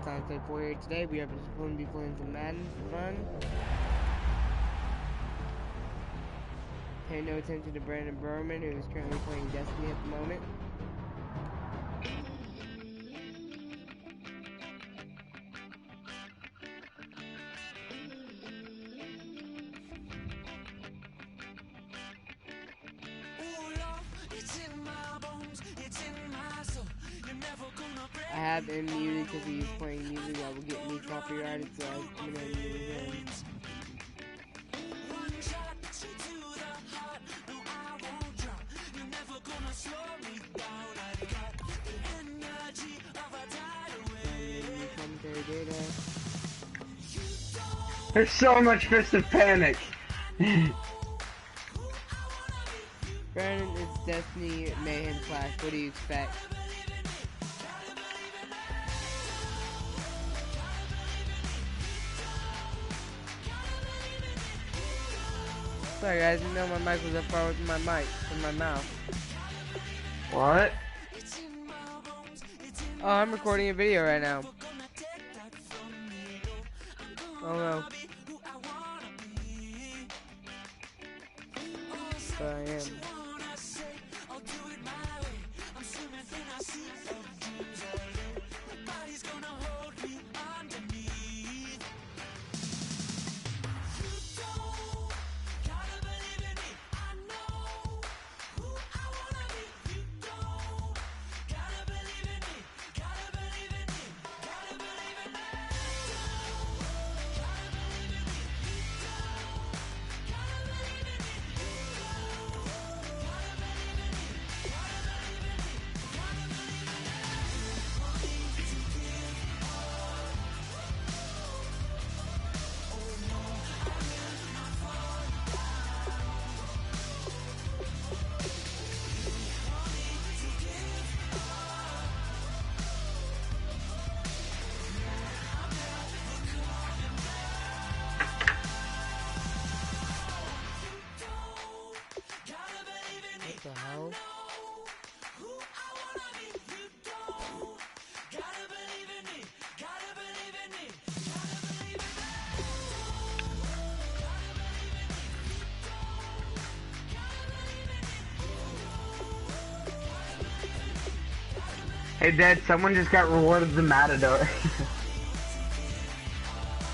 Times Play 4 here today. We are going to be playing some Madden for fun. Pay no attention to Brandon Berman, who is currently playing Destiny at the moment. I have him muted because he's playing music that will get me copyrighted, so I'm going to mute him. There's so much Fist of Panic. Brandon, it's Destiny Mayhem Clash. What do you expect? Sorry guys, you know my mic was up far with my mic from my mouth. What? Oh, I'm recording a video right now. Oh no. But I am. What the hell? Hey Dad, someone just got rewarded the Matador.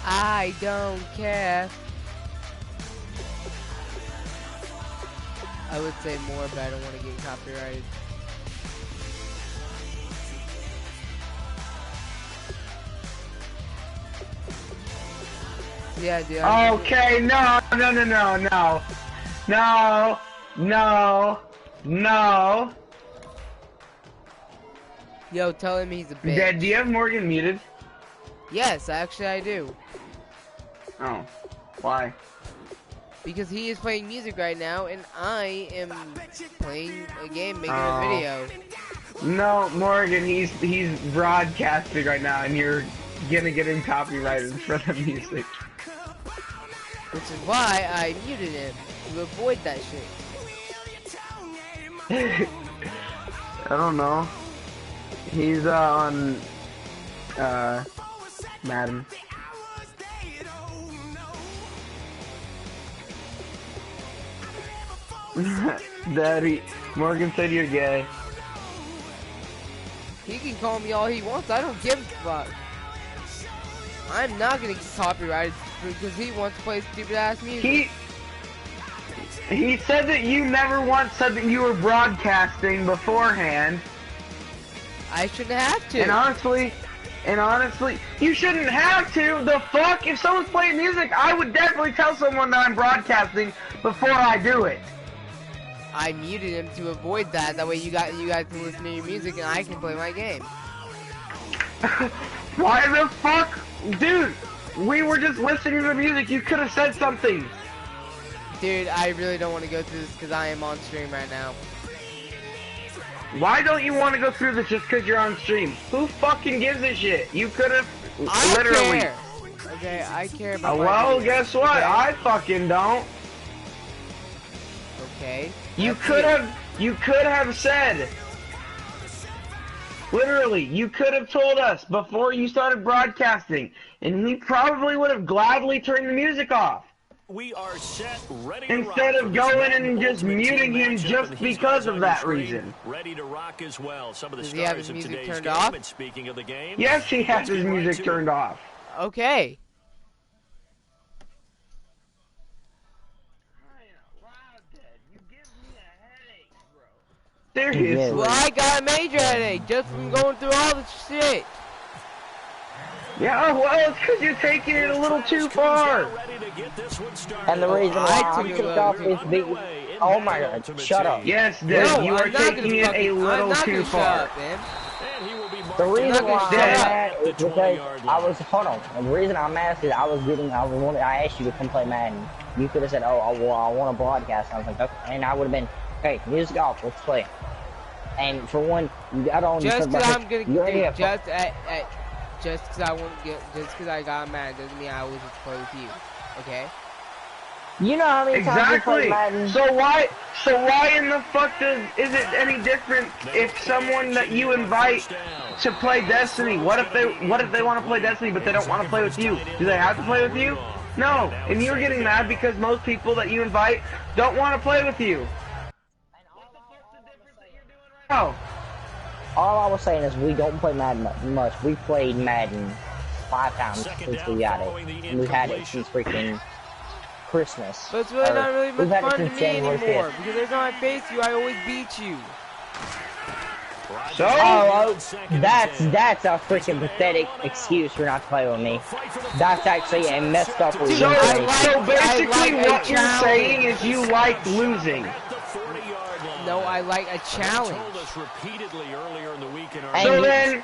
I don't care. I would say more, but I don't want to get copyrighted. Yeah, dude. Okay, no. Yo, tell him he's a bitch. Dad, do you have Morgan muted? Yes, actually I do. Oh, why? Because he is playing music right now, and I am playing a game, making a video. No, Morgan, he's broadcasting right now, and you're gonna get him copyrighted for the music. Which is why I muted him, to avoid that shit. I don't know. He's on Madden. Daddy, Morgan said you're gay. He can call me all he wants, I don't give a fuck. I'm not gonna get copyrighted because he wants to play stupid ass music. He said that you never once said that you were broadcasting beforehand. I shouldn't have to. And honestly, you shouldn't have to. The fuck? If someone's playing music, I would definitely tell someone that I'm broadcasting before I do it. I muted him to avoid that. That way you guys can listen to your music and I can play my game. Why the fuck? Dude, we were just listening to the music. You could have said something. Dude, I really don't want to go through this because I am on stream right now. Why don't you want to go through this just because you're on stream? Who fucking gives a shit? You could have literally. Care. Okay, I care about my well, videos. guess what? Okay. I fucking don't. Okay. You could have said Literally, you could have told us before you started broadcasting, and we probably would have gladly turned the music off. We are set, ready instead of going and just muting him just because of that reason. Ready to rock as well. Some of the Does he have his music turned off? And speaking of the game, yes, he has his music turned off. Okay. Seriously. Well, I got a major headache just from going through all this shit. Yeah, well, it's because you're taking it a little too far. And the reason why I'm kicked off is because... Oh my god, shut up. Yes, Dad, you are taking it a little too far. The reason why I'm mad is because I was... Hold on. The reason I'm mad is I asked you to come play Madden. You could have said, oh, well, I want to broadcast. I was like, okay. And I would have been, okay, music off, let's play. And for one, you got on... Just because I'm going to get... Just because I want to get... Just because I got mad doesn't mean I always just play with you. Okay? You know how many times you play Madden? So why in the fuck is it any different if someone that you invite to play Destiny, what if they want to play Destiny but they don't want to play with you? Do they have to play with you? No. And you're getting mad because most people that you invite don't want to play with you. Oh. All I was saying is we don't play Madden much. We played Madden 5 times since we got it. And we had it since freaking Christmas. But it's really not really much fun to me anymore, because every time I face you, I always beat you. So? Oh, that's a freaking pathetic excuse for not to play with me. That's actually a messed up reason. So basically what you're saying is you like losing. No, I like a challenge. So then,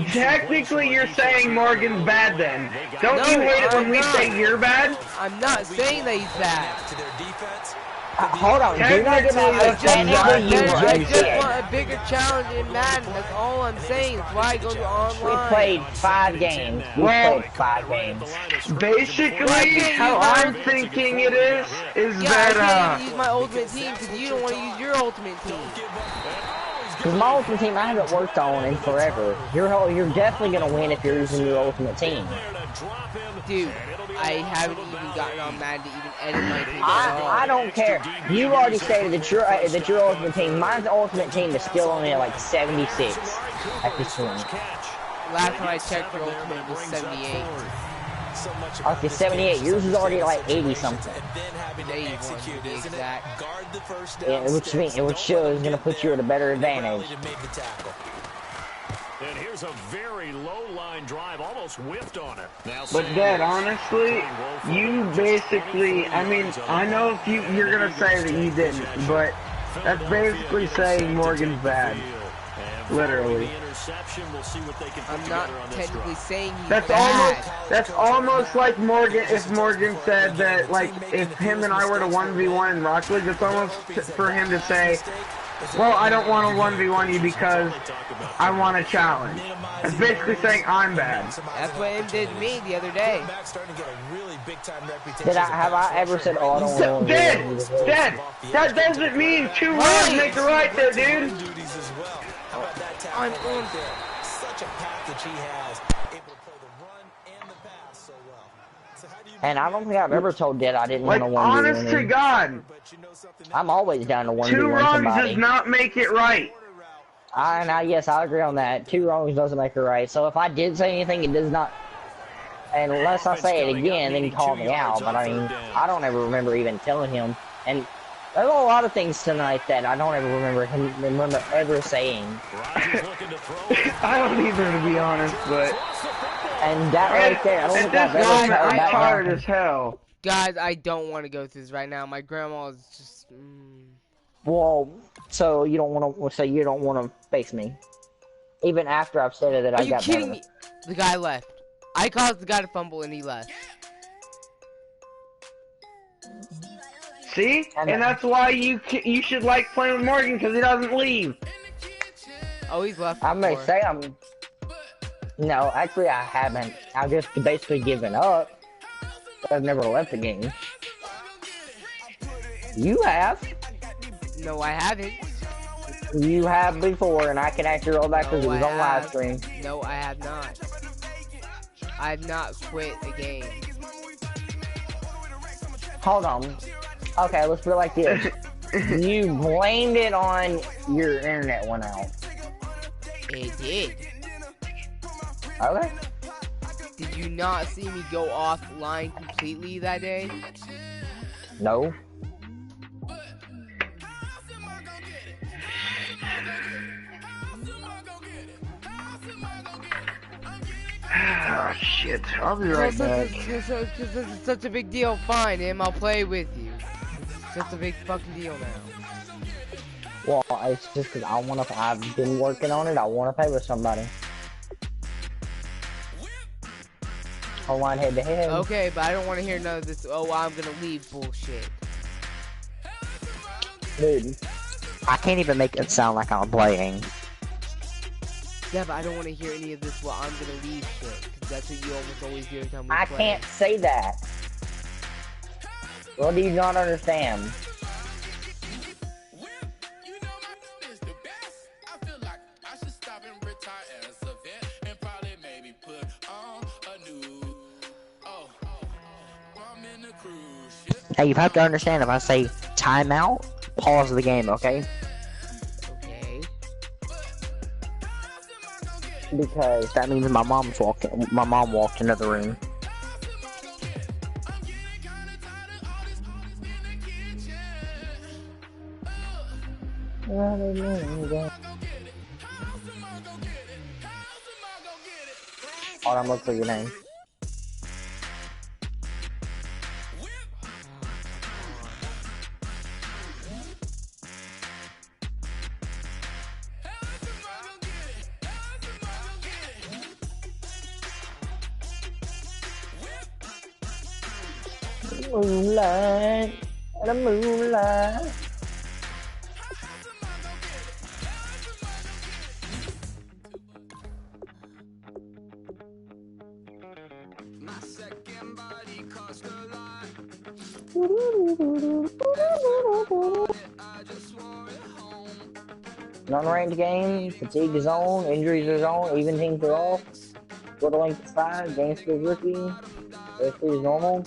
technically you're saying Morgan's bad then. Don't you hate it when we say you're bad? I'm not saying that he's bad. Hold on, do not get mad at I just want a bigger challenge in Madden. That's all I'm saying. That's why I go to online. We played 5 games. Basically, how I'm thinking it is that I can't use my ultimate team because you don't want to use your ultimate team. Because my ultimate team I haven't worked on in forever. You're definitely gonna win if you're using your ultimate team. Dude, I haven't even gotten on Madden to even edit my team. I don't care. You already stated that your ultimate team. Mine's ultimate team is still only at like 76 at this point. Last time I checked, your ultimate was 78. Okay, 78. Yours is already like 80 something. 81 to be exact. Yeah, which shows is gonna put you at a better advantage. And here's a very low line drive, almost whiffed on it. But Dad, honestly, you basically, I mean, I know if you're gonna say that you didn't, but that's basically saying Morgan's bad. Literally. I'm not technically saying he's bad. That's almost like Morgan, if Morgan said that, like, if him and I were to 1v1 in Rocket League, it's almost for him to say, well, I don't want to 1v1 you because I want a challenge. It's basically saying I'm bad. That's what him did to me the other day. Have I ever said, oh, I don't want to Dad, that doesn't mean 2 wrongs make a right there, dude. I'm on such a package he has, able to play the run and the pass so well. So how do you And I don't think I've ever told Dad I didn't like, want to 1v1. Honest to God, I'm always down to 1v1 2 wrongs somebody. does not make it right. Yes, I agree on that. 2 wrongs doesn't make it right. So if I did say anything, it does not. Unless I say it again, then he called me out. But I mean, I don't ever remember even telling him. And there's a lot of things tonight that I don't ever remember ever saying. I don't either, to be honest, but... And that right there, I don't think I've ever I'm told that tired guy. as hell. Guys, I don't want to go through this right now. My grandma is just... Well, so you don't want to face me, even after I've stated that I got better. Are you kidding me? The guy left. I caused the guy to fumble and he left. See? And that's why you should like playing with Morgan, because he doesn't leave. Oh, he's left. I may say no, actually I haven't. I've just basically given up. I've never left the game. You have. No, I haven't. You have before, and I can actually roll back because it was on live stream. No, I have not. I have not quit a game. Hold on. Okay, let's put it like this. You blamed it on your internet went out. It did. Okay. Did you not see me go offline completely that day? No. Oh shit, I'll be right back. Because this is such a big deal, fine, Em, I'll play with you. It's such a big fucking deal now. Well, it's just because I've been working on it, I want to play with somebody. Online head to head. Okay, but I don't want to hear none of this, oh, I'm gonna leave bullshit. Dude, I can't even make it sound like I'm playing. Yeah, but I don't want to hear any of this, well, I'm gonna leave shit. Because that's what you almost always do every time we I play. can't say that. What do you not understand? Hey, you have to understand, if I say timeout, pause the game, okay? Okay. Because that means my mom walked into the room. Hold on, look for your name. Moonlight, the moonlight. My second body cost a lot. Non-ranked game, fatigue is on, injuries are on, even teams are off. Quarter length is 5, game skills rookie. Basically is normal.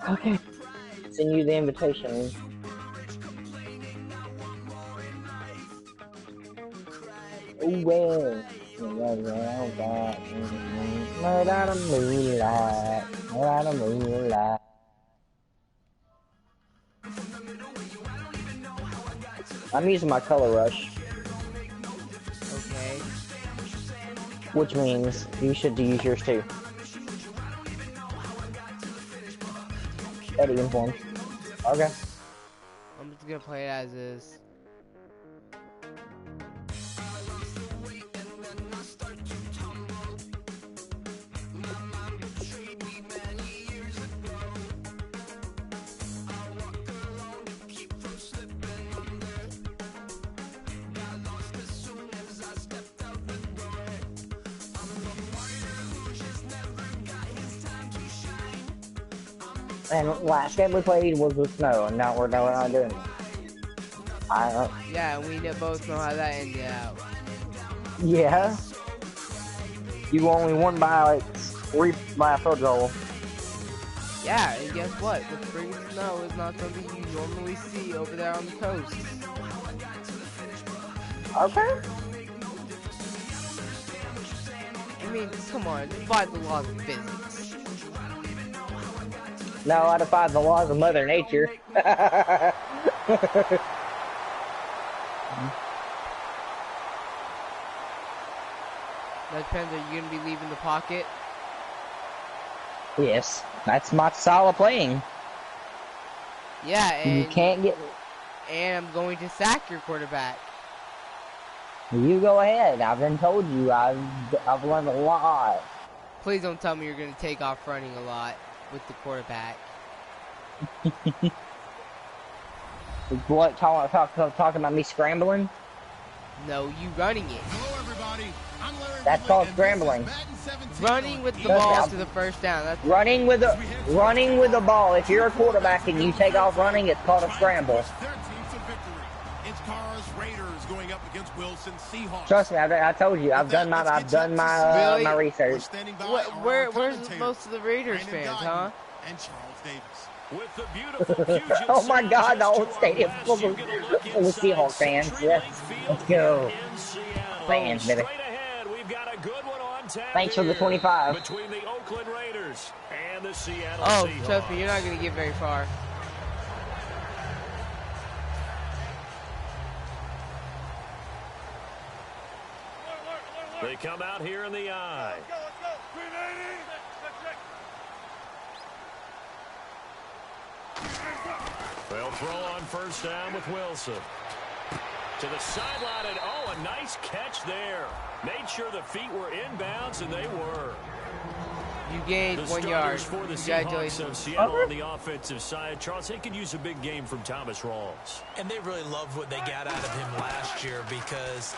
Okay. Send you the invitation. Oh well. Night out of moonlight. Night out of moonlight. I'm using my color rush. Okay. Which means you should use yours too. Eddie informed. Okay. I'm just gonna play it as is. And last game we played was with snow, and now we're not doing it. Yeah, we both know how that ended out. Yeah. You only won by by a field goal. Yeah, and guess what? The friggin' snow is not something you normally see over there on the coast. Okay. I mean, come on, defy the laws of physics. No, I defy the laws of Mother Nature. That depends, are you gonna be leaving the pocket? Yes, that's my style of playing. Yeah, and you can't get. And I'm going to sack your quarterback. You go ahead. I've been told you. I've learned a lot. Please don't tell me you're gonna take off running a lot with the quarterback. What, talking about me scrambling? No, you running it. Hello, everybody. I'm Larry That's called scrambling. Running with the Trust me, ball to the first down. That's Running with the ball. If you're a quarterback and you take off running, it's called a scramble. Trust me, I told you. I've done my Really? my research. Where's most of the Raiders fans, huh? With the beautiful Puget Oh my God, the Sound old just to stadium our full west, of you get a look Seahawks inside fans. Century Yes, Link let's Field go. in Seattle. Fans, baby. Straight ahead, we've got a good one on tap Thanks for the here 25. between the Oakland Raiders and the Seattle Oh, Seahawks. trust me, you're not gonna get very far. They come out here in the eye. They'll throw on first down with Wilson. To the sideline, and oh, a nice catch there. Made sure the feet were inbounds, and they were. You gained The 1 yard. starters for the Seahawks Congratulations. of Seattle on the offensive side. Charles, they could use a big game from Thomas Rawls. And they really loved what they got out of him last year because...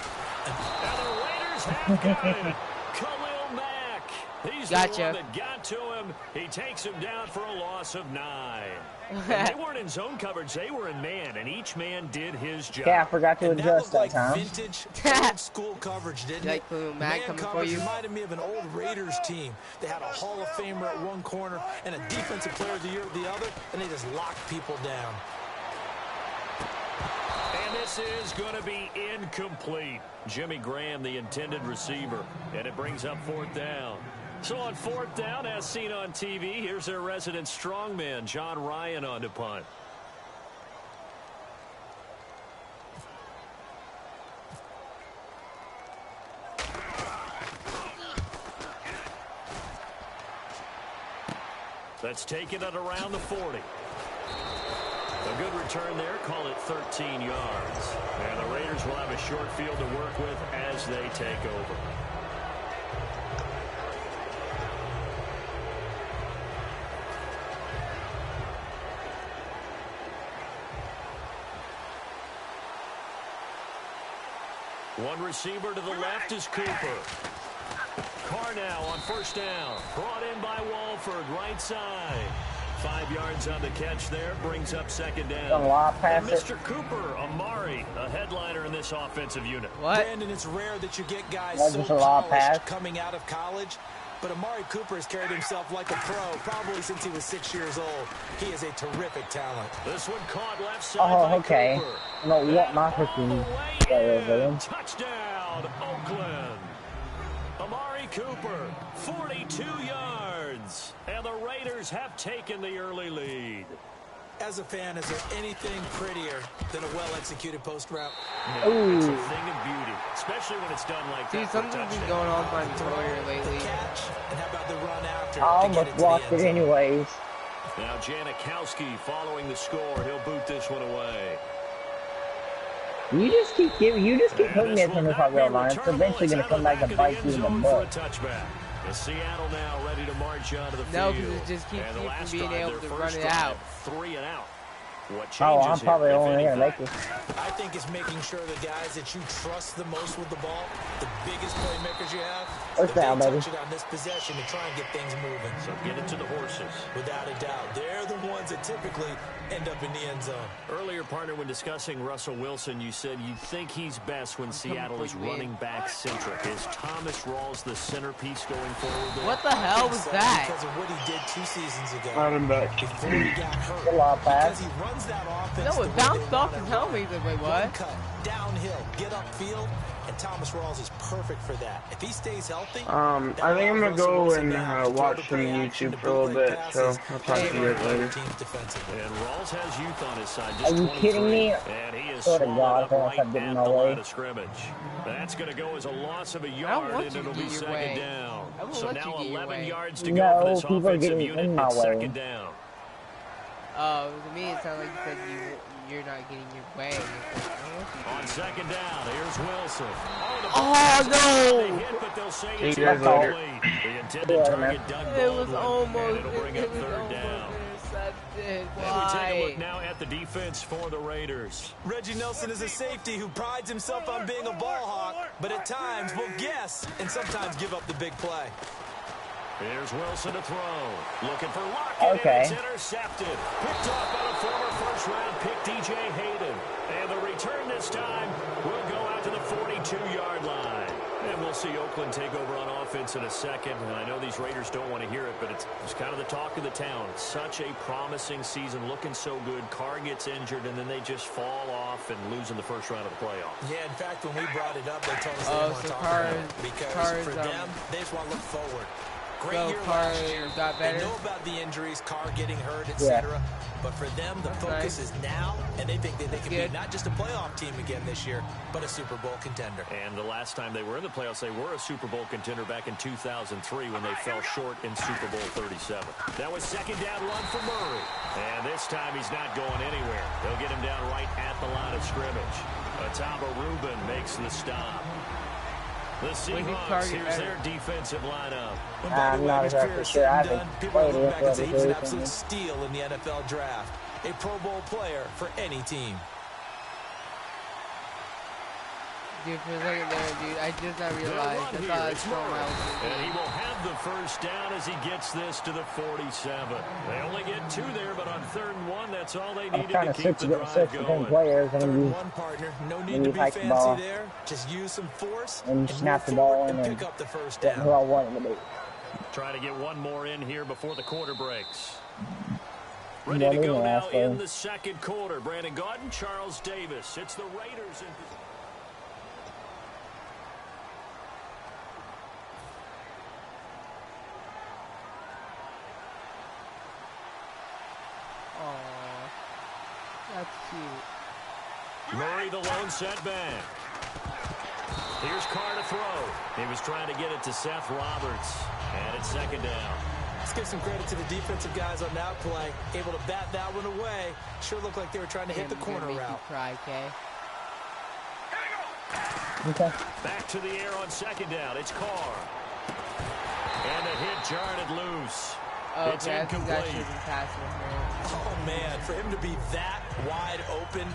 And the Raiders have got it. Khalil Mack. He's the Gotcha. one that got to him. He takes him down for a loss of 9. And they weren't in zone coverage. They were in man, and each man did his job. Yeah, I forgot to And adjust that that looked like time. vintage old school coverage, didn't Like it? Khalil Mack Man coming for coverage you. reminded me of an old Raiders team. They had a Hall of Famer at one corner and a Defensive Player of the Year at the other, and they just locked people down. And this is going to be incomplete. Jimmy Graham, the intended receiver, and it brings up 4th down. So on 4th down, as seen on TV, here's their resident strongman, John Ryan, on to punt. That's taken it around the 40. A good return there, call it 13 yards. And the Raiders will have a short field to work with as they take over. One receiver to the left is Cooper. Carr now on first down. Brought in by Walford, right side. 5 yards on the catch there, brings up 2nd down. Done a lot And past it. Mr. Cooper, Amari, a headliner in this offensive unit. What? Brandon, it's rare that you get guys That's so just a lot polished pass. coming out of college. But Amari Cooper has carried himself like a pro probably since he was 6 years old. He is a terrific talent. This one caught left side Oh, by okay. Cooper. I don't know what my And all freaking the way player is in. doing. Touchdown, Oakland. Amari Cooper, 42 yards. And the Raiders have taken the early lead. As a fan, is there anything prettier than a well-executed post route? No, it's a Ooh. thing of beauty, especially when it's done like Dude, that for a something's been touchdown. going on with my Twitter lately. Catch, and how about the run after I to get almost it to the blocked end it zone? anyways. Now Janikowski following the score. He'll boot this one away. You just keep putting me at 25-yard line. It's eventually going to come back and bite you in the butt. Touchback. And Seattle now ready to march onto the No, field. 'cause it just keeps And the you last from being drive, able their to run first it drive, out. 3 and out. What Oh, changes I'm probably here, if only going to make anything? it. I think it's making sure the guys that you trust the most with the ball, the biggest playmakers you have, First that down, they baby. touch it on this possession to try and get things moving. So get it to the horses. Without a doubt, they're the ones that typically end up in the end zone. Earlier, partner, when discussing Russell Wilson, you said you think he's best when Seattle is running back centric. Is Thomas Rawls the centerpiece going forward there? What the hell was So, that? Because of what he did 2 seasons ago. Running back. Before he got hurt. Good lot pass. Because he runs that offense No, the it way they bounced off wanna his helmet. run. He's like, wait, One what? cut, downhill, get upfield, and Thomas Rawls is perfect for that. If he stays healthy, I think I'm gonna go and watch some YouTube for a little bit, so I'll talk to you guys later. And Rawls has youth on his side. Are Just you kidding me? 23, and he is Swear to swallowed God, up I thought right I'd get in at my the way. line of scrimmage. That's going to go as a loss of a I yard, want and you to it'll be get your 2nd way. down. I won't So let now you get your 11 way. yards to go No, for this people are offensive getting unit. in my It's way. 2nd down. Oh, to me it sounded like you said you're not getting your way. It's like, I want you to On get 2nd down, here's Wilson. Oh, no! They hit, but they'll say See it's you guys too later. late. The intended Yeah, target, man. Doug It was Baldwin, almost, and it'll bring it up was 3rd almost down. intercepted. it. And we take a look Why? now at the defense for the Raiders. Reggie Nelson is a safety who prides himself on being a ball hawk, but at times will guess and sometimes give up the big play. Here's Wilson to throw. Looking for Lockett, Okay. and it's intercepted. Picked off by the former first-round pick, DJ Hayden. And the return this time will go out to the 42-yard line. And we'll see Oakland take over on offense in a second. And I know these Raiders don't want to hear it, but it's kind of the talk of the town. Such a promising season, looking so good. Carr gets injured, and then they just fall off and lose in the first round of the playoffs. Yeah, in fact, when we brought it up, they told us they didn't want to talk about it. Because for them, they just want to look forward. Great year last year. Got better. They know about the injuries, Carr getting hurt, etc. But for them, the focus is now, and they think that they can be not just a playoff team again this year, but a Super Bowl contender. And the last time they were in the playoffs, they were a Super Bowl contender back in 2003 when they fell short in Super Bowl 37. That was second down run for Murray. And this time he's not going anywhere. They'll get him down right at the line of scrimmage. Ataba Rubin makes the stop. The Seahawks, here's their defensive lineup. I'm not exactly sure. I haven't People played look it back and say he's an recently. absolute steal in the NFL draft. A Pro Bowl player for any team. Dude, for a second there, dude, I did not realize. I thought it's And he will have the first down as he gets this to the 47. They only get 2 there, but on 3rd and 1, that's all they I'm needed trying to to keep switch the to drive switch between going. players and 3rd you and 1, partner. No need to be hike the fancy ball. there. Just use some force and move snap the forward ball in and and pick up the first get who down. I wanted to be. Trying to get one more in here before the quarter breaks. Ready One to in go the now last in one. the second quarter. Brandon Gaudin, Charles Davis. It's the Raiders in position. Aww. That's cute. Murray, the lone setback. Here's Carr to throw. He was trying to get it to Seth Roberts. And it's second down. Let's give some credit to the defensive guys on that play. Able to bat that one away. Sure looked like they were trying to hit the corner Make you route. cry, Kay. Okay. Back to the air on second down. It's Carr. And a hit jarred it loose. Oh, It's okay, I think that incomplete. should be passing her. Oh, man, for him to be that wide open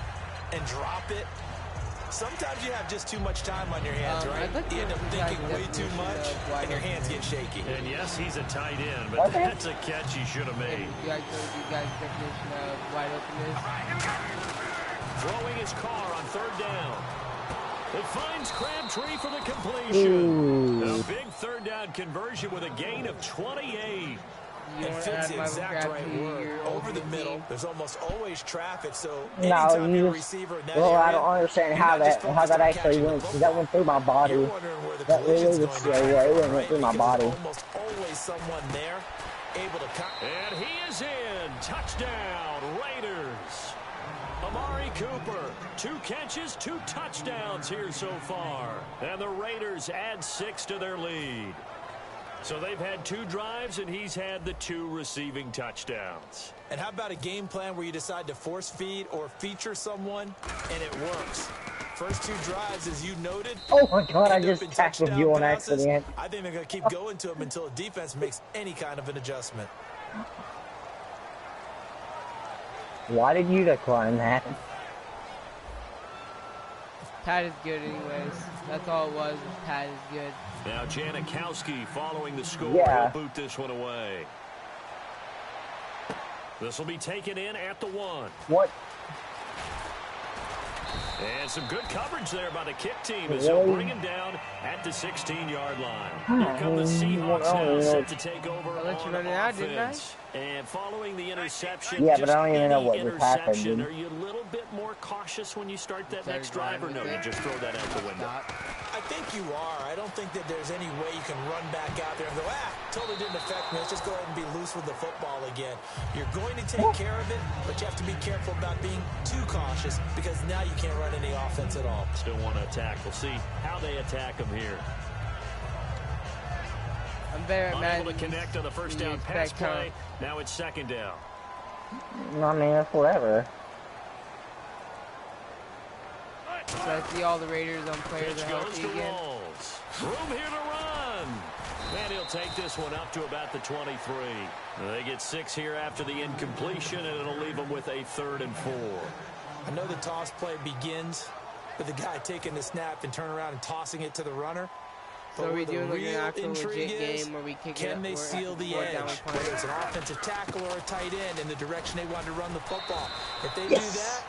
and drop it, sometimes you have just too much time on your hands, right? I'd like to You end up know the thinking way too definition much, of wide and your open hands is. get shaky. And yes, he's a tight end, but Okay. that's a catch he should have made. You guys know you guys' definition of wide open is? Throwing his Carr on 3rd down. It finds Crabtree for the completion. Ooh. A big 3rd down conversion with a gain of 28. You And want fits to the add exact Michael right Crabtree to word. your Over the ultimate middle, team? there's almost always traffic, so No, anytime you you're a just, receiver in that well, I area, don't understand you're how not just that focused on actually catching the went, because that football. went through my body. You're wondering where the That really collision's was, going to yeah, it happen, went through right? my Because body. there's almost always someone there able to cut. And he is in. Touchdown, Raiders. Amari Cooper, 2 catches, 2 touchdowns here so far. And the Raiders add 6 to their lead. So they've had 2 drives, and he's had the 2 receiving touchdowns. And how about a game plan where you decide to force feed or feature someone, and it works? First 2 drives, as you noted. Oh my God, I end up just in tackled touchdown you on passes. accident. I think they're going to keep going to him until the defense makes any kind of an adjustment. Why did you decline that? Pat is good anyways. That's all it was Pat is good. Now Janikowski following the score. Yeah. He'll boot this one away. This will be taken in at the 1. What? And some good coverage there by the kick team as they'll bring him down at the 16-yard line. Here come the Seahawks now set to take over I let you on run it out, didn't I? offense. And following the interception, Yeah, but just I don't even know what any just happened, interception, dude. are you a little bit more cautious when you start that Sorry, next drive, or Brian, no, was you it? just throw that out the window? Stop. I think you are. I don't think that there's any way you can run back out there and go, totally didn't affect me. Let's just go ahead and be loose with the football again. You're going to take care of it, but you have to be careful about being too cautious because now you can't run any offense at all. Still want to attack. We'll see how they attack him here. I'm better at Madden. Unable to connect on the first than you down pass expect, huh? play. Now it's second down. I mean, it's whatever. So I see all the Raiders on players Pitch are goes healthy to again. Rolls. Room here to run. And he'll take this one up to about the 23. They get 6 here after the incompletion, and it'll leave them with a 3rd and 4. I know the toss play begins with the guy taking the snap and turning around and tossing it to the runner. So are we doing like an actual legit game where we kick it? Can they seal the edge? Whether it's an offensive tackle or a tight end in the direction they want to run the football. If they do that,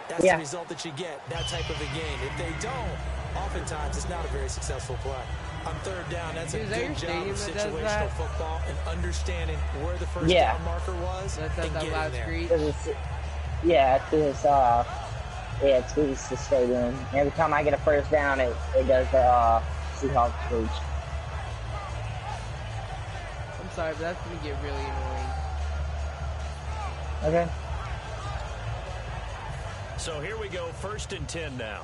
that's the result that you get, that type of a game. If they don't, oftentimes it's not a very successful play. On 3rd down, that's a good job of situational football and understanding where the first down marker was and getting there. It's the stadium. Every time I get a first down, it does the Seahawks screech. I'm sorry, but that's gonna get really annoying. Okay. So here we go, 1st and 10 now.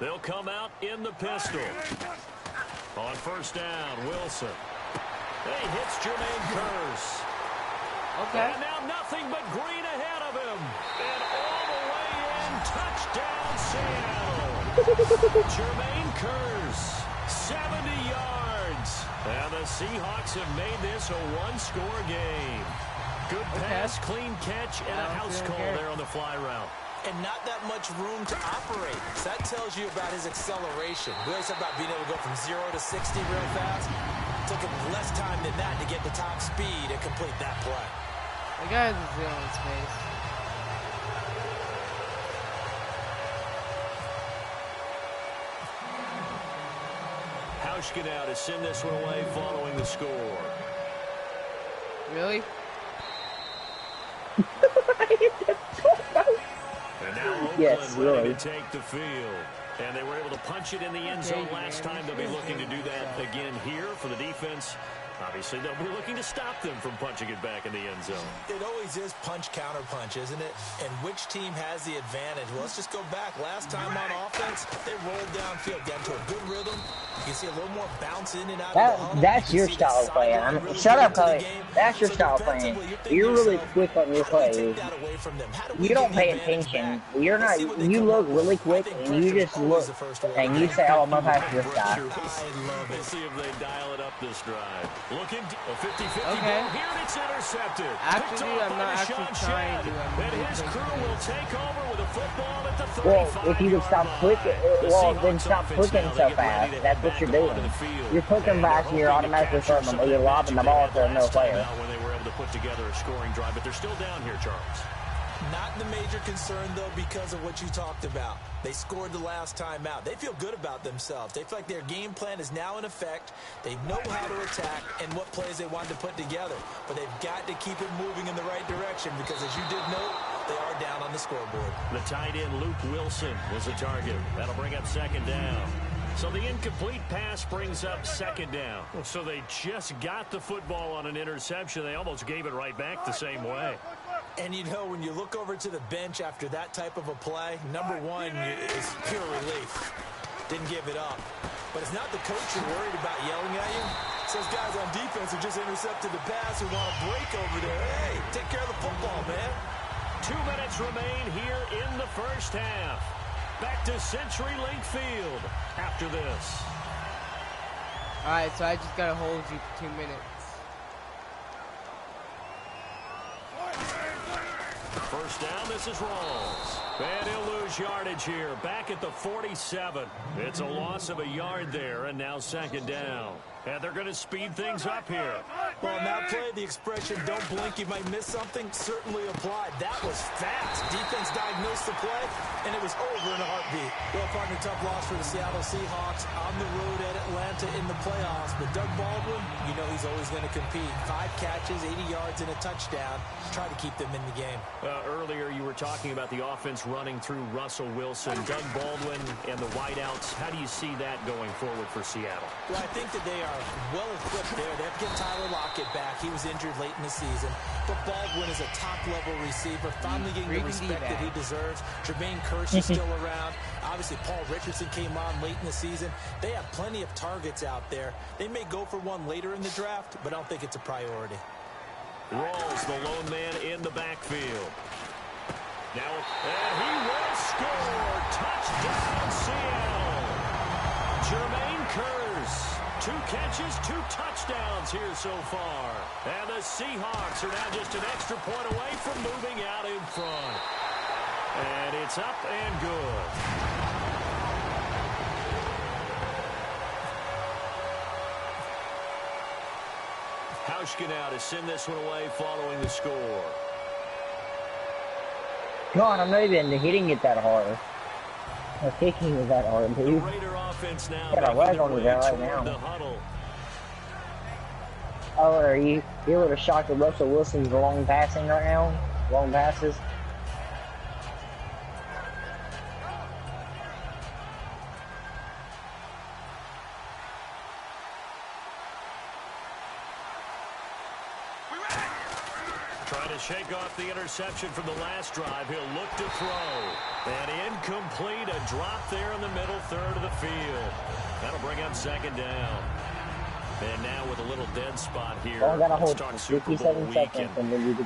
They'll come out in the pistol. On 1st down, Wilson. He hits Jermaine Kearse. Okay. And now nothing but green ahead of him. And all the way in, touchdown Seattle. Jermaine Kearse, 70 yards. And the Seahawks have made this a 1-score game. Good pass, clean catch, and a house call there on the fly route. And not that much room to operate. So that tells you about his acceleration. We always talk about being able to go from 0 to 60 real fast. It took him less time than that to get the top speed and complete that play. The guy has a zeal in his face. Hauschka now to send this one away following the score. Really? And now Oakland ready to take the field. And they were able to punch it in the end zone last time. They'll be looking to do that again here for the defense. Obviously, they'll be looking to stop them from punching it back in the end zone. It always is punch, counter punch, isn't it? And which team has the advantage? Well, let's just go back. Last time on offense, they rolled downfield, got into a good rhythm. You can see a little more bounce in and out of the huddle. That's your style of playing. Shut up, Clay. That's your style of playing. You're really quick on your plays. You don't pay attention. You're not. You look really quick, and you just look, and you say, "Oh, I'm gonna pass this guy." Let's see if they dial it up this drive. Looking a 50-50 ball here, and it's intercepted. Actually, I'm not actually trying to. And his crew will take over with a football at the 35. Well, if you would stop clicking, then stop clicking so fast. That's what you're doing. You're clicking back, and you're automatically throwing them, or you're lobbing the ball to another player. When they were able to put together a scoring drive, but they're still down here, Charles. Not the major concern, though, because of what you talked about. They scored the last time out. They feel good about themselves. They feel like their game plan is now in effect. They know how to attack and what plays they want to put together. But they've got to keep it moving in the right direction because, as you did note, they are down on the scoreboard. The tight end, Luke Wilson, was the target. That'll bring up 2nd down. So the incomplete pass brings up 2nd down. So they just got the football on an interception. They almost gave it right back the same way. And you know, when you look over to the bench after that type of a play, number one is pure relief. Didn't give it up. But it's not the coach you're worried about yelling at you. It's those guys on defense who just intercepted the pass who want to break over there. Hey, take care of the football, man. 2 minutes remain here in the first half. Back to CenturyLink Field after this. All right, so I just got to hold you for 2 minutes. First down, this is Rawls. And he'll lose yardage here. Back at the 47. It's a loss of a yard there, and now 2nd down. And they're going to speed things up here. Well, on that play, the expression, don't blink, you might miss something, certainly applied. That was fast. Defense diagnosed the play, and it was over in a heartbeat. Well, partner, tough loss for the Seattle Seahawks on the road at Atlanta in the playoffs. But Doug Baldwin, you know he's always going to compete. 5 catches, 80 yards, and a touchdown. Try to keep them in the game. Earlier, you were talking about the offense running through Russell Wilson, Doug Baldwin, and the wideouts. How do you see that going forward for Seattle? Well, I think that they are well-equipped there. They have to get Tyler Lockett back. He was injured late in the season. But Baldwin is a top-level receiver, finally getting the respect that he deserves. Jermaine Kearse is still around. Obviously, Paul Richardson came on late in the season. They have plenty of targets out there. They may go for one later in the draft, but I don't think it's a priority. Rawls, the lone man in the backfield. Now, and he will score. Touchdown, Seattle. Jermaine Curse. 2 catches, 2 touchdowns here so far. And the Seahawks are now just an extra point away from moving out in front. And it's up and good. Hauschka now to send this one away following the score. God, I'm not even hitting it that hard. The kicking is that hard, dude. The Raider offense now got a leg on the guy right now. the huddle. Oh, are you able to shock the Russell Wilson's long passing right now? Long passes? Trying to shake off the interception from the last drive. He'll look to throw. And incomplete. A drop there in the middle third of the field. That'll bring up second down. And now with a little dead spot here, let's talk Super Bowl weekend.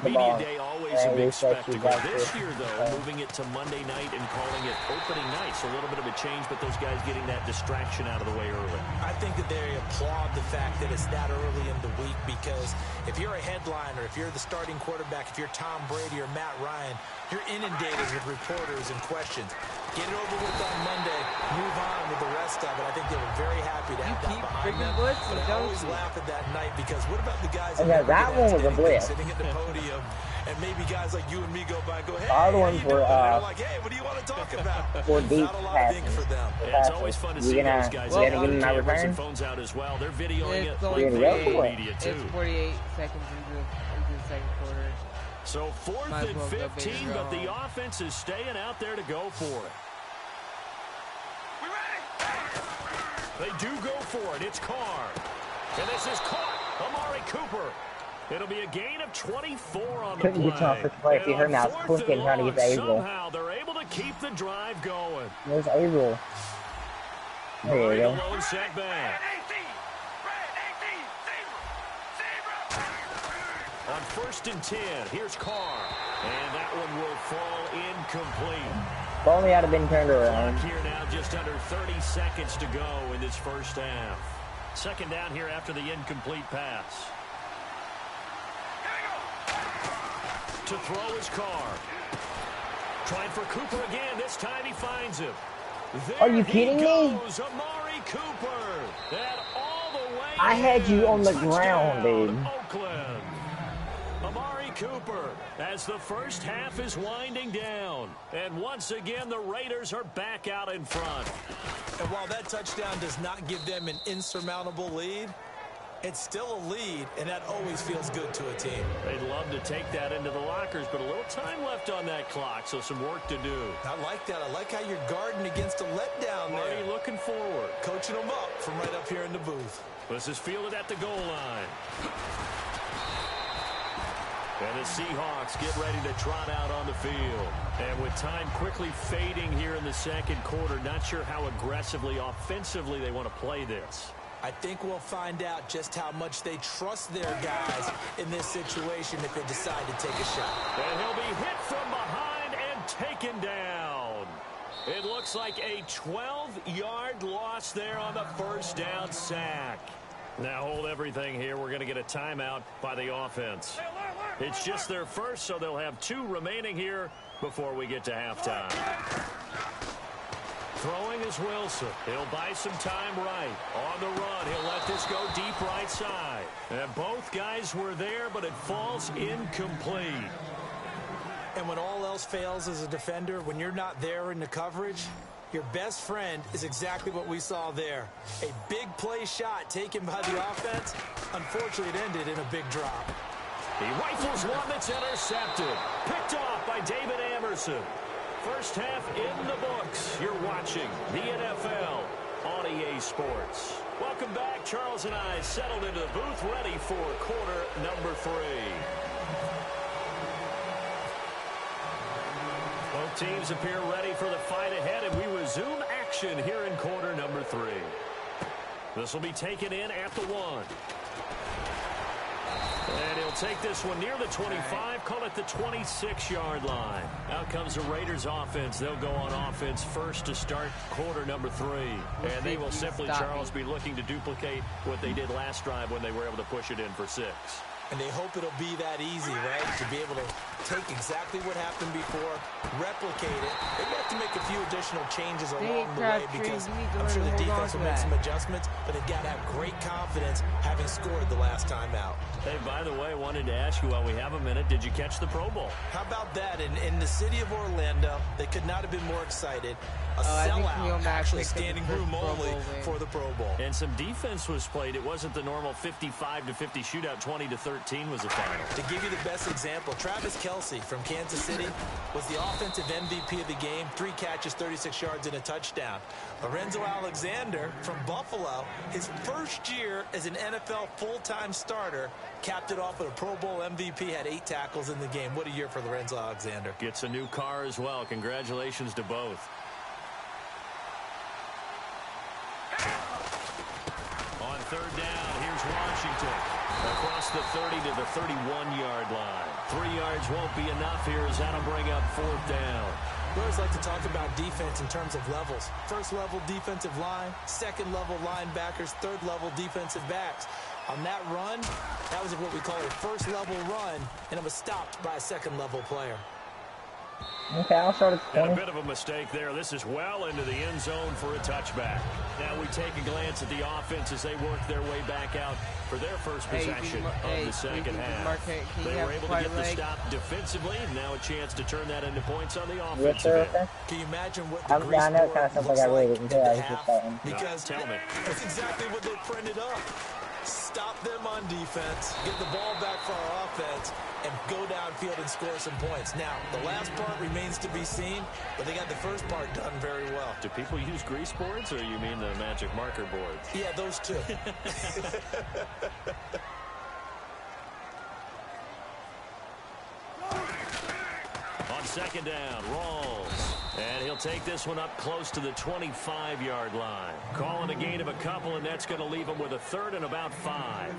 Media Day always a big spectacle. This year, though, moving it to Monday night and calling it opening night. So a little bit of a change, but those guys getting that distraction out of the way early. I think that they applaud the fact that it's that early in the week, because if you're a headliner, if you're the starting quarterback, if you're Tom Brady or Matt Ryan, you're inundated with reporters and questions. Get it over with on Monday, move on with the rest of it. I think they were very happy to have that behind them. But I always laugh at that night, because what about the guys that one was a blitz. sitting at the podium, and maybe guys like you and me go by and go, hey, the other ones were like, hey, what do you want to talk about? for deep Not a lot of ink passes. for them. Yeah, it's always fun to see those guys. You gonna give me my cameras return? and phones out as well. They're videoing it It's like only media too. It's 48 seconds into the second quarter. So fourth Might as and well go 15, big but the draw. offense is staying out there to go for it. They do go for it. It's Carr. And this is caught. Amari Cooper. It'll be a gain of 24 on the Couldn't get to my first play. If you heard me, I was clicking trying to get to Averill. Somehow they're able to keep the drive going. Where's Averill? There you go. Lone setback. On 1st and 10, here's Carr. And that one will fall incomplete. If only I'd have been turned around. Clock here now, just under 30 seconds to go in this first half. Second down here after the incomplete pass. To throw his Carr. Trying for Cooper again. This time he finds him. There Are you kidding me? Amari Cooper. And all the way I had you on the Touchdown, ground, dude. Oakland. Amari Cooper as the first half is winding down. And once again, the Raiders are back out in front. And while that touchdown does not give them an insurmountable lead, it's still a lead, and that always feels good to a team. They'd love to take that into the lockers, but a little time left on that clock, so some work to do. I like that. I like how you're guarding against a letdown there. Already looking forward. Coaching them up from right up here in the booth. This is fielded at the goal line. And the Seahawks get ready to trot out on the field. And with time quickly fading here in the second quarter, not sure how aggressively, offensively they want to play this. I think we'll find out just how much they trust their guys in this situation if they decide to take a shot. And he'll be hit from behind and taken down. It looks like a 12-yard loss there on the first down sack. Now hold everything here. We're going to get a timeout by the offense. It's just their first, so they'll have 2 remaining here before we get to halftime. Throwing is Wilson. He'll buy some time right. On the run, he'll let this go deep right side. And both guys were there, but it falls incomplete. And when all else fails as a defender, when you're not there in the coverage, your best friend is exactly what we saw there. A big play shot taken by the offense. Unfortunately, it ended in a big drop. He rifles one that's intercepted. Picked off by David Amerson. First half in the books. You're watching the NFL on EA Sports. Welcome back. Charles and I settled into the booth, ready for quarter number 3. Both teams appear ready for the fight ahead, and we resume action here in quarter number 3. This will be taken in at the 1. And he'll They'll take this one near the 25, call it the 26-yard line. Out comes the Raiders offense. They'll go on offense first to start quarter number 3. And they will simply, Charles, be looking to duplicate what they did last drive when they were able to push it in for 6. And they hope it'll be that easy, right? To be able to take exactly what happened before, replicate it. They have to make a few additional changes along the way because I'm sure the defense will make some adjustments, but they've got to have great confidence having scored the last time out. Hey, by the way, I wanted to ask you while we have a minute, did you catch the Pro Bowl? How about that? In the city of Orlando, they could not have been more excited. A sellout, actually standing room only for the Pro Bowl. And some defense was played. It wasn't the normal 55-50 shootout. 20-13 was the final. To give you the best example, Travis Kelce from Kansas City was the offensive MVP of the game. 3 catches, 36 yards, and a touchdown. Lorenzo Alexander from Buffalo, his first year as an NFL full-time starter, capped it off with a Pro Bowl MVP, had 8 tackles in the game. What a year for Lorenzo Alexander. Gets a new car as well. Congratulations to both. On third down, here's Washington. Across the 30 to the 31-yard line. 3 yards won't be enough here as that'll bring up 4th down. We always like to talk about defense in terms of levels. First level defensive line, second level linebackers, third level defensive backs. On that run, that was what we call a first level run, and it was stopped by a second level player. Okay, I'll start at 20. And a bit of a mistake there. This is well into the end zone for a touchback. Now we take a glance at the offense as they work their way back out for their first possession of the second half. They were able to get the stop defensively, and now a chance to turn that into points on the offensive end. Can you imagine what the I know it kind of sounds like I really didn't tell. I was just saying. Because tell me. That's exactly what they printed up. Stop them on defense, get the ball back for our offense, and go downfield and score some points. Now, the last part remains to be seen, but they got the first part done very well. Do people use grease boards, or you mean the magic marker boards? Yeah, those two. On second down, Rawls. And he'll take this one up close to the 25-yard line. Calling a gain of a couple, and that's going to leave him with a 3rd and about 5.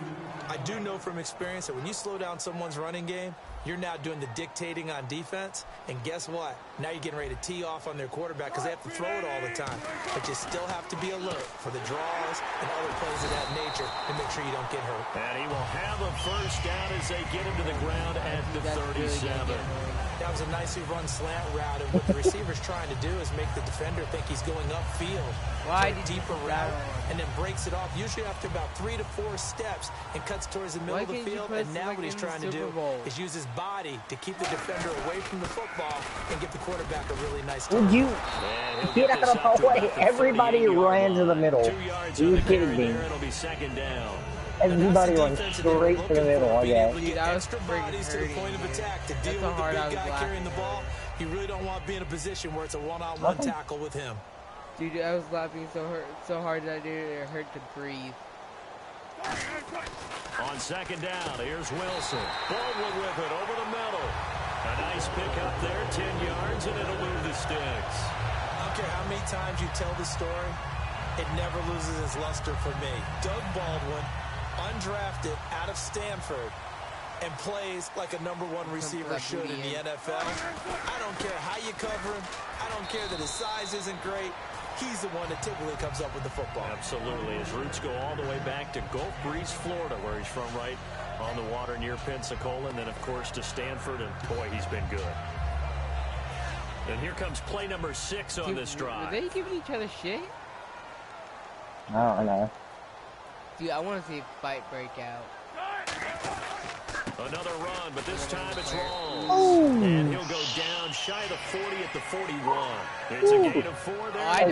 I do know from experience that when you slow down someone's running game, you're now doing the dictating on defense. And guess what? Now you're getting ready to tee off on their quarterback because they have to throw it all the time. But you still have to be alert for the draws and other plays of that nature to make sure you don't get hurt. And he will have a first down as they get him to the ground at the 37. That was a nicely run slant route, and what the receiver's trying to do is make the defender think he's going upfield for a deeper route, and then breaks it off, usually after about 3 to 4 steps, and cuts towards the middle of the field. And now what he's trying to do is use his body to keep the defender away from the football and get the quarterback a really nice time. Would you get out of the way? Everybody ran to the middle. Are you kidding me? It'll be second down. Everybody went straight to the middle, I guess. Dude, extra bodies to the point of attack to deal with the big guy carrying the ball. You really don't want to be in a position where it's a one-on-one tackle with him. Dude, I was laughing so hard that it hurt to breathe. On second down, here's Wilson. Baldwin with it over the middle. A nice pick up there, 10 yards, and it'll move the sticks. I don't care how many times you tell the story, it never loses its luster for me. Doug Baldwin, undrafted out of Stanford, and plays like a #1 receiver should in the NFL. I don't care how you cover him. I don't care that his size isn't great. He's the one that typically comes up with the football. Absolutely. His roots go all the way back to Gulf Breeze, Florida, where he's from, right on the water near Pensacola, and then, of course, to Stanford, and boy, he's been good. And here comes play number 6 on this drive. Are they giving each other shit? I don't know. Dude, I want to see a fight break out. Another run, but this time it's wrong. And he'll go down shy of the 40 at the 41. It's a gain of 4 there. I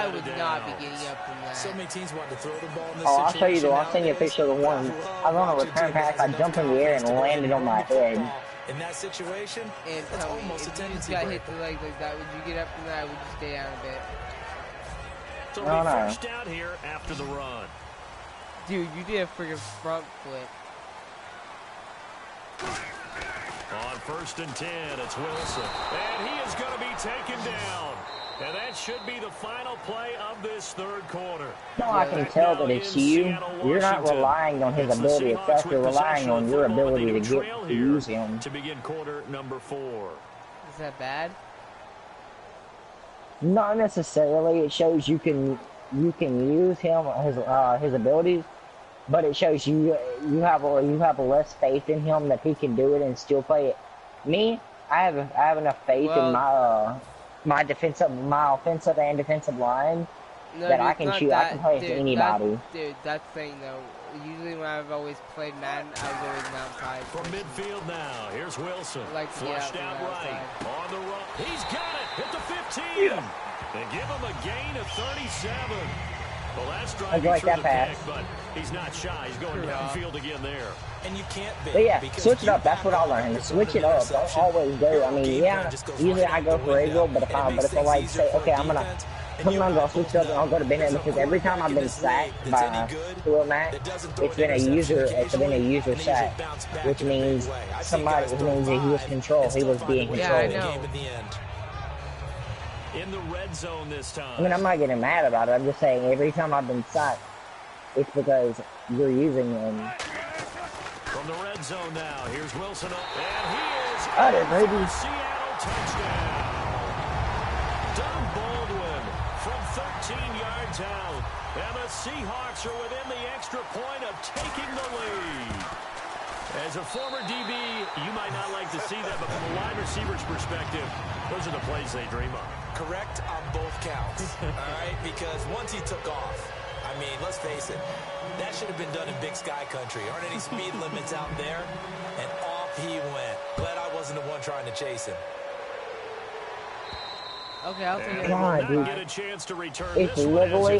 would not be getting up from that. So many teams want to throw the ball in this situation. I'll tell you, I'll send you a picture of the one. I was on a return pass, I jumped in the air and landed on my head. In that situation, and it's almost a tendency got hit the leg like that, would you get up from that, or would you stay down a bit? So we first down here after the run. Dude, you did a freaking front flip. On 1st and 10, it's Wilson. And he is going to be taken down. And that should be the final play of this third quarter. No, I can tell that it's you. You're not relying on his ability itself. You're relying on your ability to use him. To begin quarter number 4. Is that bad? Not necessarily. It shows you can use him his abilities, but it shows you have less faith in him that he can do it and still play it. Me, I have enough faith in my offensive and defensive line that I can shoot. I can play with anybody. Dude, that's the thing though. Usually when I've always played Madden, I was always an outside. From midfield now, here's Wilson. Flushed out right. On the run. He's got it. Hit the 15. Yeah. They give him a gain of 37. Well, that's driving like through that the pass. pick, but he's not shy. He's going downfield again there. And you can't be. But yeah, switch it up. That's what I learned. Switch it up. Don't always go. I mean, yeah, usually I go for Eagle, but if I like say, okay, sometimes I'll switch it up and I'll go to Bennett because every time I've been sacked by Will Matt, it's been a user sack, which means that he was controlled. He was being controlled. Yeah, I know. In the red zone this time. I mean, I'm not getting mad about it. I'm just saying every time I've been sacked, it's because you're using him. From the red zone now, here's Wilson up, and he is baby. Seattle touchdown. Doug Baldwin from 13 yards out, and the Seahawks are within the extra point of taking the lead. As a former DB, you might not like to see that, but from a wide receiver's perspective, those are the plays they dream of. Correct on both counts, all right? Because once he took off, I mean, let's face it, that should have been done in Big Sky Country. Aren't any speed limits out there? And off he went. Glad I wasn't the one trying to chase him. Okay, I'll take it. Come on, dude. It's literally,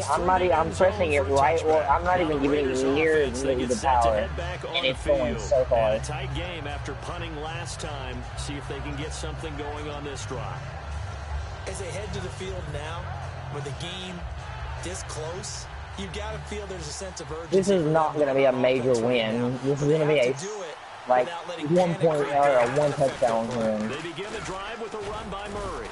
I'm pressing it right, or I'm not even giving it near the power, and it's going so far. A tight game after punting last time. See if they can get something going on this drive. As they head to the field now, with the game this close, you've got to feel there's a sense of urgency. This is not going to be a major win. This is going to be a, like, 1 point or a 1 touchdown win. They begin the drive with a run by Murray.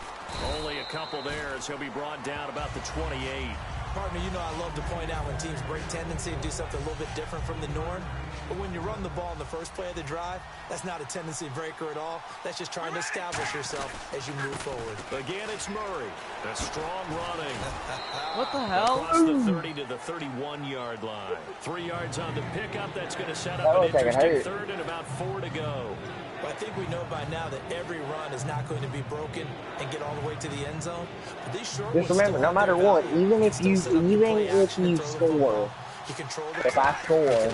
Only a couple there as he'll be brought down about the 28. Partner, you know I love to point out when teams break tendency and do something a little bit different from the norm. But when you run the ball in the first play of the drive, that's not a tendency breaker at all. That's just trying to establish yourself as you move forward. Again, it's Murray. That's strong running. What the hell? Across the 30 to the 31-yard line. 3 yards on the pickup. That's going to set up an interesting third and about 4 to go. Well, I think we know by now that every run is not going to be broken and get all the way to the end zone. But these short just remember, no matter what, even if you score, if I score,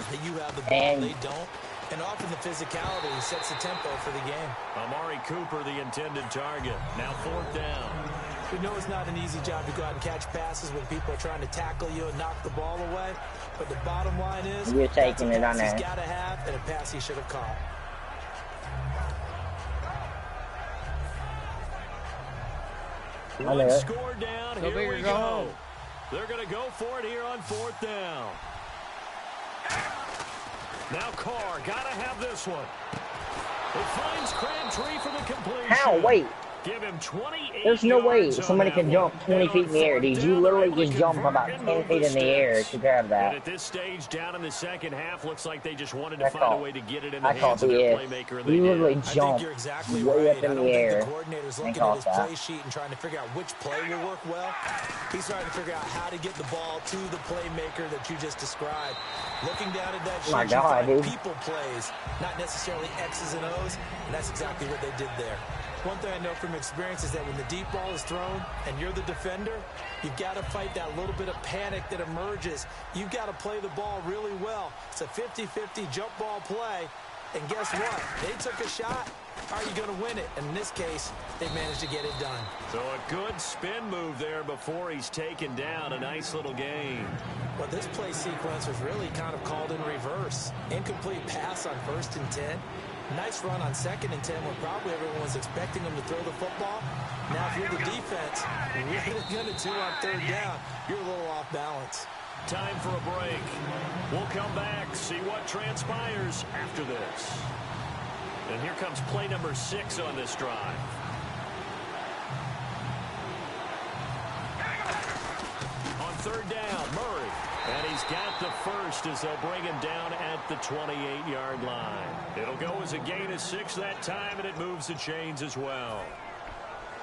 and they don't, and often the physicality sets the tempo for the game. Amari Cooper, the intended target. Now 4th down. We know it's not an easy job to go out and catch passes when people are trying to tackle you and knock the ball away. But the bottom line is, you're taking it on there. He's got to have and a pass he should have caught. One score down. Here we go. They're going to go for it here on 4th down. Now Carr, got to have this one. It finds Crabtree for the completion. How? Wait. Give him 28. There's no way somebody can jump 20 feet in the air. Did you literally just jump about 10 feet in the air to grab that? And at this stage, down in the second half, looks like they just wanted to find a way to get it in the hands of the their playmaker. You literally jumped way up in the air. The coordinator's looking at his play sheet and trying to figure out which play will work well. He's trying to figure out how to get the ball to the playmaker that you just described. Looking down at that sheet, you find people plays, not necessarily X's and O's, and that's exactly what they did there. One thing I know from experience is that when the deep ball is thrown and you're the defender, you've got to fight that little bit of panic that emerges. You've got to play the ball really well. It's a 50-50 jump ball play. And guess what? They took a shot. How are you going to win it? And in this case, they managed to get it done. So a good spin move there before he's taken down. A nice little gain. Well, this play sequence was really kind of called in reverse. Incomplete pass on 1st and 10. Nice run on 2nd and 10 when probably everyone was expecting him to throw the football. Now, if you're the defense, really going to do on 3rd down, you're a little off balance. Time for a break. We'll come back, see what transpires after this. And here comes play number 6 on this drive. third down. Murray. And he's got the first as they'll bring him down at the 28-yard line. It'll go as a gain of 6 that time, and it moves the chains as well.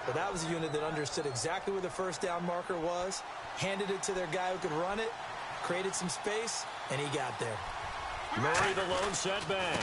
But that was a unit that understood exactly where the first down marker was, handed it to their guy who could run it, created some space, and he got there. Murray the lone setback.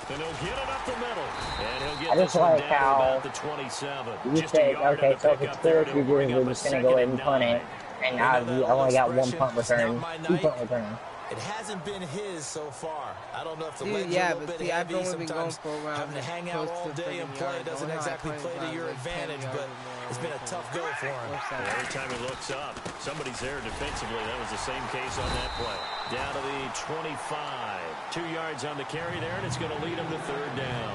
And he'll get it up the middle. And he'll get I just this one like down to how about the 27. you say, okay, so if it's fourth, we're just going to go ahead and punt it. And I only got 1 punt return, 2 punt return. It hasn't been his so far. I don't know if the legs yeah, are a little bit heavy. Sometimes having to hang out all day and play doesn't exactly play to your advantage, but it's been a tough go for him. Every time he looks up, somebody's there defensively. That was the same case on that play. Down to the 25. 2 yards on the carry there, and it's going to lead him to third down.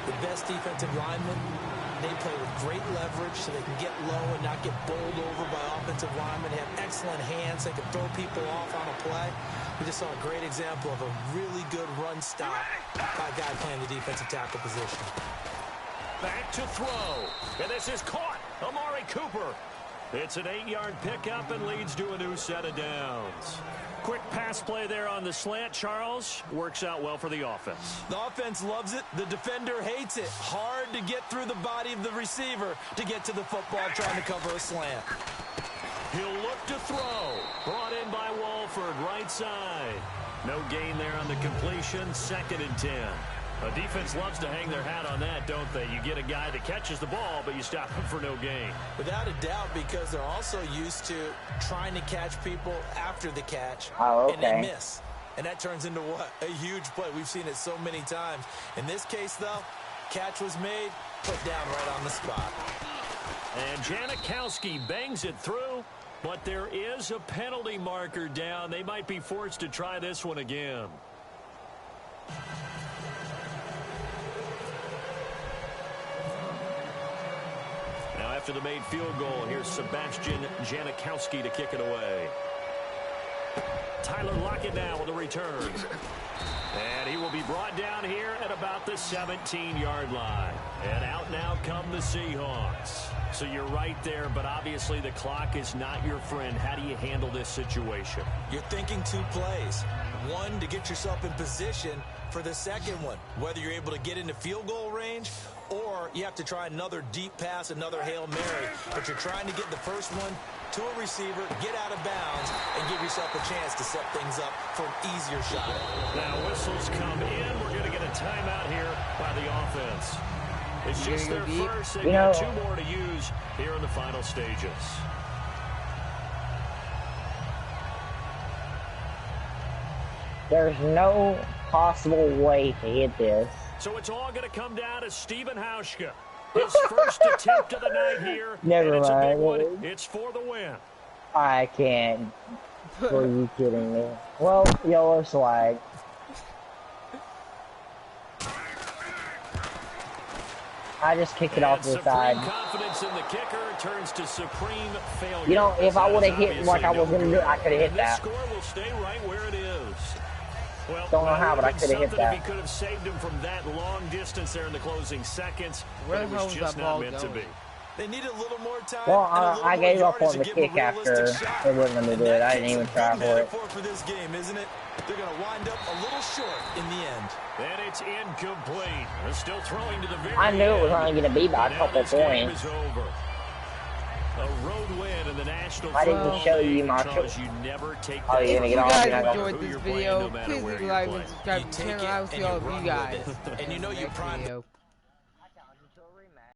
The best defensive linemen, they play with great leverage so they can get low and not get bowled over by offensive linemen. They have excellent hands. They can throw people off on a play. We just saw a great example of a really good run stop by a guy playing the defensive tackle position. Back to throw. And this is caught. Amari Cooper. It's an 8-yard pickup and leads to a new set of downs. Quick pass play there on the slant, Charles. Works out well for the offense. The offense loves it. The defender hates it. Hard to get through the body of the receiver to get to the football trying to cover a slant. He'll look to throw. Brought in by Walford, right side. No gain there on the completion. 2nd and 10. A defense loves to hang their hat on that, don't they? You get a guy that catches the ball, but you stop him for no gain. Without a doubt, because they're also used to trying to catch people after the catch, and they miss. And that turns into what? A huge play. We've seen it so many times. In this case, though, catch was made, put down right on the spot. And Janikowski bangs it through, but there is a penalty marker down. They might be forced to try this one again. Now after the made field goal, here's Sebastian Janikowski to kick it away. Tyler Lockett now with a return. And he will be brought down here at about the 17-yard line. And out now come the Seahawks. So you're right there, but obviously the clock is not your friend. How do you handle this situation? You're thinking 2 plays. One, to get yourself in position for the second one, whether you're able to get into field goal range or you have to try another deep pass, another Hail Mary. But you're trying to get the first one to a receiver, get out of bounds, and give yourself a chance to set things up for an easier shot. Now whistles come in. We're going to get a timeout here by the offense. It's just their first. They've got 2 more to use here in the final stages. There's no possible way to hit this. So it's all going to come down to Stephen Hauschka. His first attempt of the night here. Never and it's mind. A big one. It's for the win. I can't. Are you kidding me? Well, yellow flag. I just kicked it off to the side. Confidence in the kicker turns to supreme failure. You know, if I would have hit like I was going to do, I could have hit that. This score will stay right where it is. Well, don't know how, but I could have hit that. If he could have saved him from that long distance there in the closing seconds, where it was just not meant to be. They need a little more time. Well, I gave up on the kick after they wouldn't let me do it. I didn't even try for it. For this game, isn't it? They're going to wind up a little short in the end. And it's incomplete. They're still throwing to the very I knew it was only going to be by a couple points. A road win in the national. I didn't show you my show. You never take oh, you're going to get off. If you guys enjoyed this video, please leave a like and subscribe to the channel. I will see all of you guys. And you know you prime.